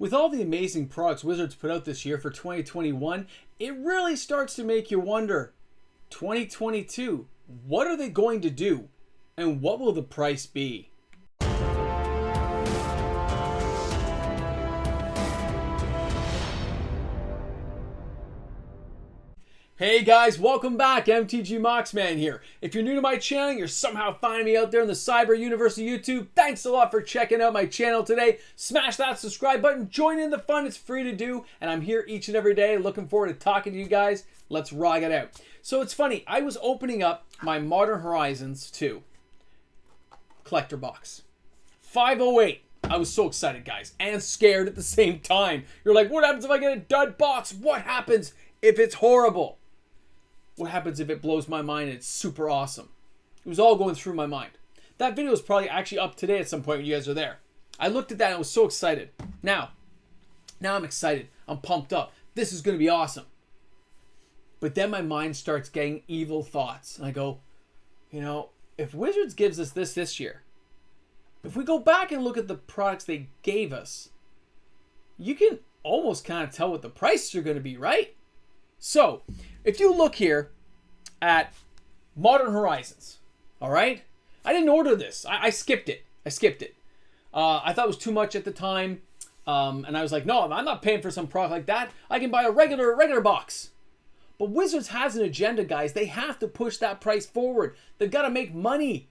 With all the amazing products Wizards put out this year for 2021, it really starts to make you wonder, 2022, what are they going to do? And what will the price be? Hey guys, welcome back. MTG Moxman here. If you're new to my channel, you're somehow finding me out there in the cyber universe of YouTube, thanks a lot for checking out my channel today. Smash that subscribe button, join in the fun, it's free to do, and I'm here each and every day looking forward to talking to you guys. Let's rock it out. So it's funny, I was opening up my Modern Horizons 2 collector box. 508. I was so excited, guys, and scared at the same time. You're like, what happens if I get a dud box? What happens if it's horrible? What happens if it blows my mind and it's super awesome? It was all going through my mind. That video is probably actually up today at some point when you guys are there. I looked at that and I was so excited. Now I'm excited. I'm pumped up. This is going to be awesome. But then my mind starts getting evil thoughts. And I go, you know, if Wizards gives us this year, if we go back and look at the products they gave us, you can almost kind of tell what the prices are going to be, right? So, if you look here at Modern Horizons, all right? I didn't order this. I skipped it. I thought it was too much at the time, and I was like, no, I'm not paying for some product like that. I can buy a regular box. But Wizards has an agenda, guys. They have to push that price forward. They've got to make money.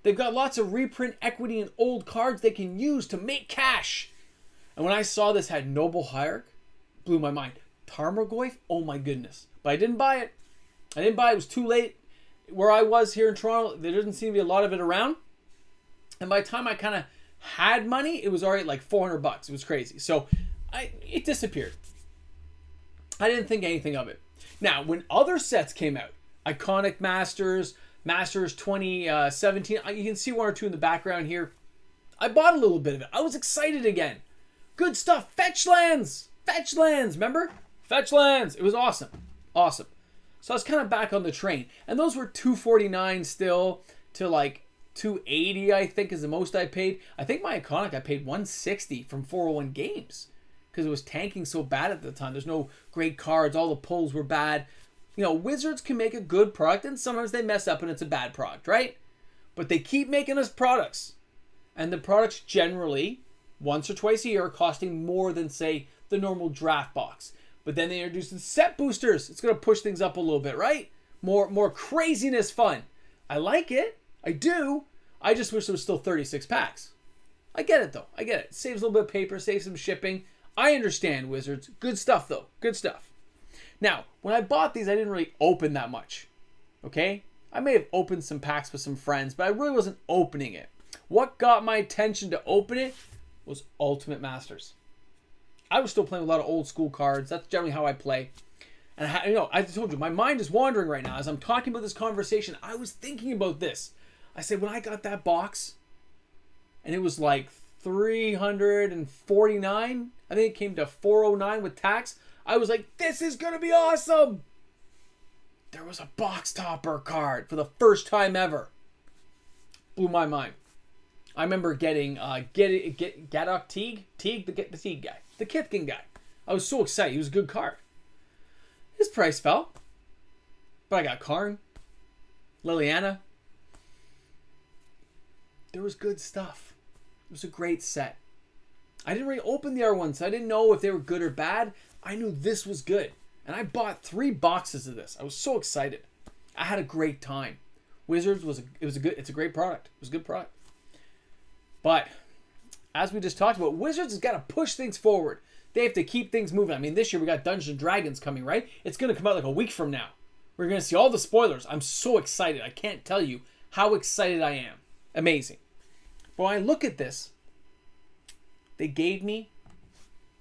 They've got lots of reprint equity and old cards they can use to make cash. And when I saw this had Noble Hierarch, blew my mind. Tarmogoyf, oh my goodness. But I didn't buy it. It was too late. Where I was here in Toronto, there doesn't seem to be a lot of it around. And by the time I kind of had money, it was already like $400. It was crazy. So it disappeared. I didn't think anything of it. Now, when other sets came out, Iconic Masters 2017, you can see one or two in the background here. I bought a little bit of it. I was excited again. Good stuff. Fetch lands, remember? Fetch lands. It was awesome. Awesome. So I was kind of back on the train. And those were $249 still to like $280, I think, is the most I paid. I think my Iconic, I paid $160 from 401 Games because it was tanking so bad at the time. There's no great cards. All the pulls were bad. You know, Wizards can make a good product and sometimes they mess up and it's a bad product, right? But they keep making us products. And the products generally, once or twice a year, are costing more than, say, the normal draft box. But then they introduced the set boosters. It's going to push things up a little bit, right? More craziness fun. I like it. I do. I just wish there was still 36 packs. I get it, though. I get it. Saves a little bit of paper, saves some shipping. I understand, Wizards. Good stuff, though. Good stuff. Now, when I bought these, I didn't really open that much. Okay? I may have opened some packs with some friends, but I really wasn't opening it. What got my attention to open it was Ultimate Masters. I was still playing with a lot of old school cards. That's generally how I play. And I told you, my mind is wandering right now. As I'm talking about this conversation, I was thinking about this. I said, when I got that box, and it was like $349, I think it came to $409 with tax. I was like, this is going to be awesome. There was a box topper card for the first time ever. Blew my mind. I remember getting Gadok Teague, the Teague guy, the Kithkin guy. I was so excited. He was a good card. His price fell. But I got Karn, Liliana. There was good stuff. It was a great set. I didn't really open the other ones. So I didn't know if they were good or bad. I knew this was good. And I bought 3 boxes of this. I was so excited. I had a great time. Wizards it's a great product. It was a good product. But as we just talked about, Wizards has got to push things forward. They have to keep things moving. I mean, this year we got Dungeons and Dragons coming, right? It's going to come out like a week from now. We're going to see all the spoilers. I'm so excited. I can't tell you how excited I am. Amazing. But when I look at this, they gave me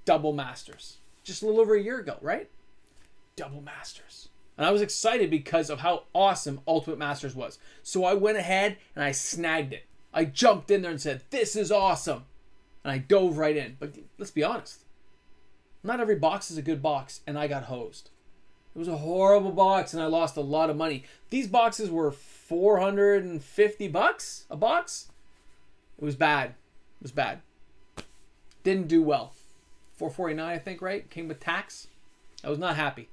Double Masters. Just a little over a year ago, right? Double Masters. And I was excited because of how awesome Ultimate Masters was. So I went ahead and I snagged it. I jumped in there and said, this is awesome. And I dove right in. But let's be honest. Not every box is a good box. And I got hosed. It was a horrible box and I lost a lot of money. These boxes were $450 a box. It was bad. It was bad. Didn't do well. $449, I think, right? Came with tax. I was not happy.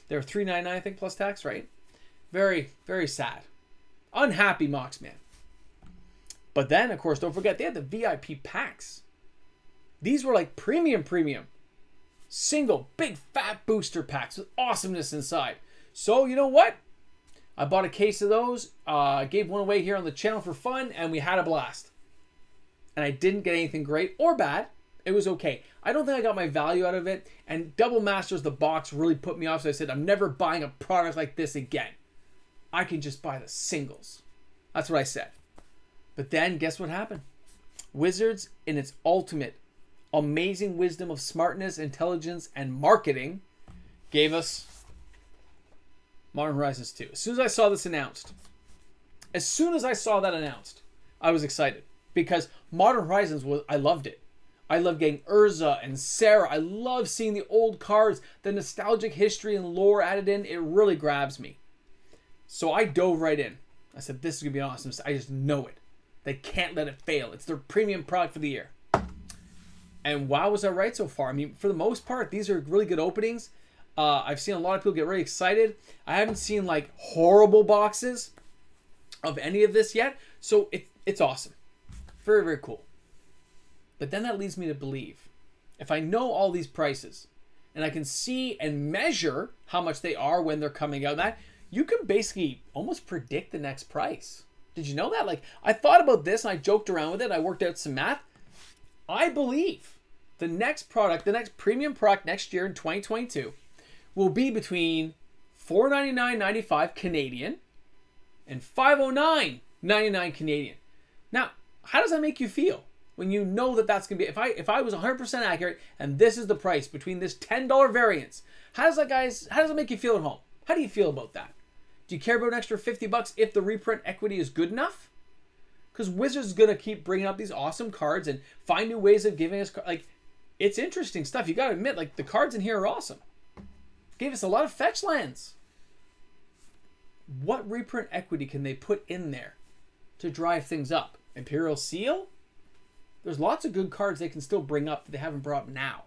They were $399, I think, plus tax, right? Very, very sad. Unhappy Moxman. But then, of course, don't forget, they had the VIP packs. These were like premium. Single, big, fat booster packs with awesomeness inside. So, you know what? I bought a case of those, gave one away here on the channel for fun, and we had a blast. And I didn't get anything great or bad. It was okay. I don't think I got my value out of it. And Double Masters, the box, really put me off. So I said, I'm never buying a product like this again. I can just buy the singles. That's what I said. But then, guess what happened? Wizards, in its ultimate, amazing wisdom of smartness, intelligence, and marketing, gave us Modern Horizons 2. As soon as I saw this announced, I was excited. Because Modern Horizons I loved it. I love getting Urza and Sarah. I love seeing the old cards, the nostalgic history and lore added in. It really grabs me. So I dove right in. I said, this is going to be awesome. I just know it. They can't let it fail. It's their premium product for the year. And wow, was I right so far? I mean, for the most part, these are really good openings. I've seen a lot of people get really excited. I haven't seen like horrible boxes of any of this yet. So it's awesome. Very, very cool. But then that leads me to believe, if I know all these prices and I can see and measure how much they are when they're coming out, that you can basically almost predict the next price. Did you know that? Like, I thought about this and I joked around with it. I worked out some math. I believe the next product, the next premium product next year in 2022 will be between $499.95 Canadian and $509.99 Canadian. Now, how does that make you feel when you know that that's going to be, if I was 100% accurate and this is the price between this $10 variance, how does that make you feel at home? How do you feel about that? Do you care about an extra $50 if the reprint equity is good enough? Because Wizards is going to keep bringing up these awesome cards and find new ways of giving us, like, it's interesting stuff. You got to admit, like, the cards in here are awesome. Gave us a lot of fetch lands. What reprint equity can they put in there to drive things up? Imperial Seal? There's lots of good cards they can still bring up that they haven't brought up now.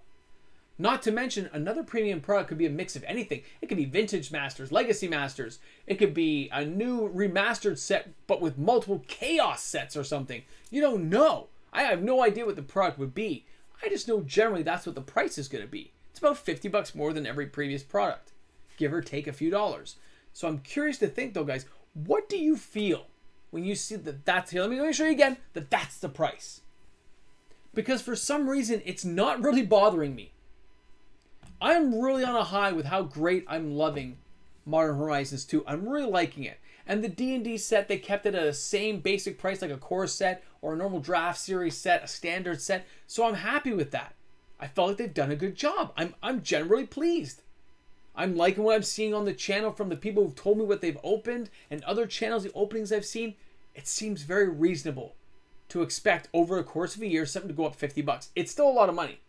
Not to mention, another premium product could be a mix of anything. It could be Vintage Masters, Legacy Masters. It could be a new remastered set, but with multiple Chaos sets or something. You don't know. I have no idea what the product would be. I just know generally that's what the price is going to be. It's about $50 more than every previous product. Give or take a few dollars. So I'm curious to think, though, guys, what do you feel when you see that that's here? Let me show you again that that's the price. Because for some reason, it's not really bothering me. I'm really on a high with how great I'm loving Modern Horizons 2. I'm really liking it. And the D&D set, they kept it at the same basic price like a core set or a normal draft series set, a standard set. So I'm happy with that. I felt like they've done a good job. I'm generally pleased. I'm liking what I'm seeing on the channel from the people who've told me what they've opened and other channels, the openings I've seen. It seems very reasonable to expect over the course of a year something to go up $50. It's still a lot of money.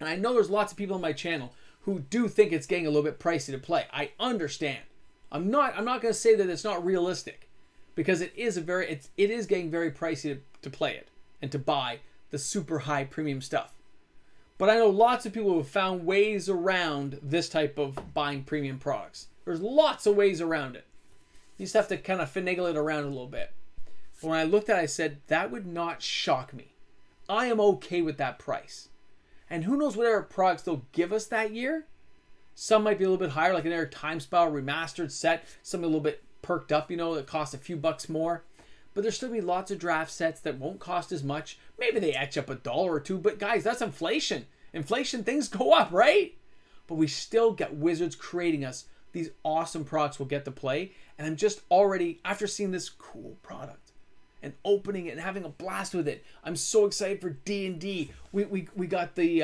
And I know there's lots of people on my channel who do think it's getting a little bit pricey to play. I understand. I'm not going to say that it's not realistic, because it is getting very pricey to play it and to buy the super high premium stuff. But I know lots of people who have found ways around this type of buying premium products. There's lots of ways around it. You just have to kind of finagle it around a little bit. But when I looked at it, I said, that would not shock me. I am okay with that price. And who knows whatever products they'll give us that year. Some might be a little bit higher, like another Time Spell remastered set. Some a little bit perked up, that cost a few bucks more. But there's still be lots of draft sets that won't cost as much. Maybe they etch up $1 or $2, but guys, that's inflation. Inflation, things go up, right? But we still get Wizards creating us these awesome products we'll get to play. And I'm just already, after seeing this cool product and opening it and having a blast with it, I'm so excited for D&D. We got the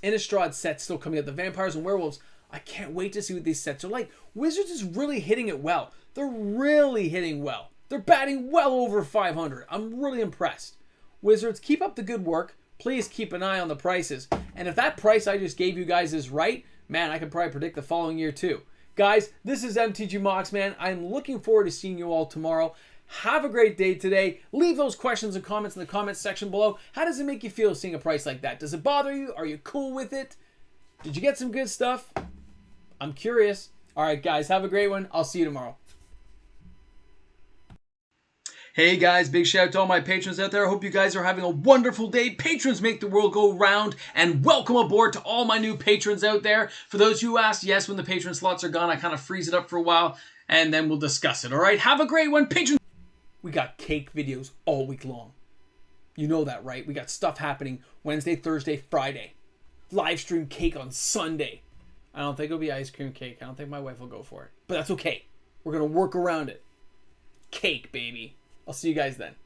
Innistrad set still coming out, the Vampires and Werewolves. I can't wait to see what these sets are like. Wizards is really hitting it well. They're really hitting well. They're batting well over 500. I'm really impressed. Wizards, keep up the good work. Please keep an eye on the prices. And if that price I just gave you guys is right, man, I can probably predict the following year too. Guys, this is MTG Moxman. I'm looking forward to seeing you all tomorrow. Have a great day today. Leave those questions and comments in the comments section below. How does it make you feel seeing a price like that? Does it bother you? Are you cool with it? Did you get some good stuff? I'm curious. All right, guys, have a great one. I'll see you tomorrow. Hey guys, big shout out to all my patrons out there. I hope you guys are having a wonderful day. Patrons make the world go round, and welcome aboard to all my new patrons out there. For those who asked, yes, when the patron slots are gone, I kind of freeze it up for a while, and then we'll discuss it, all right? Have a great one, patrons. We got cake videos all week long. You know that, right? We got stuff happening Wednesday, Thursday, Friday. Live stream cake on Sunday. I don't think it'll be ice cream cake. I don't think my wife will go for it. But that's okay. We're going to work around it. Cake, baby. I'll see you guys then.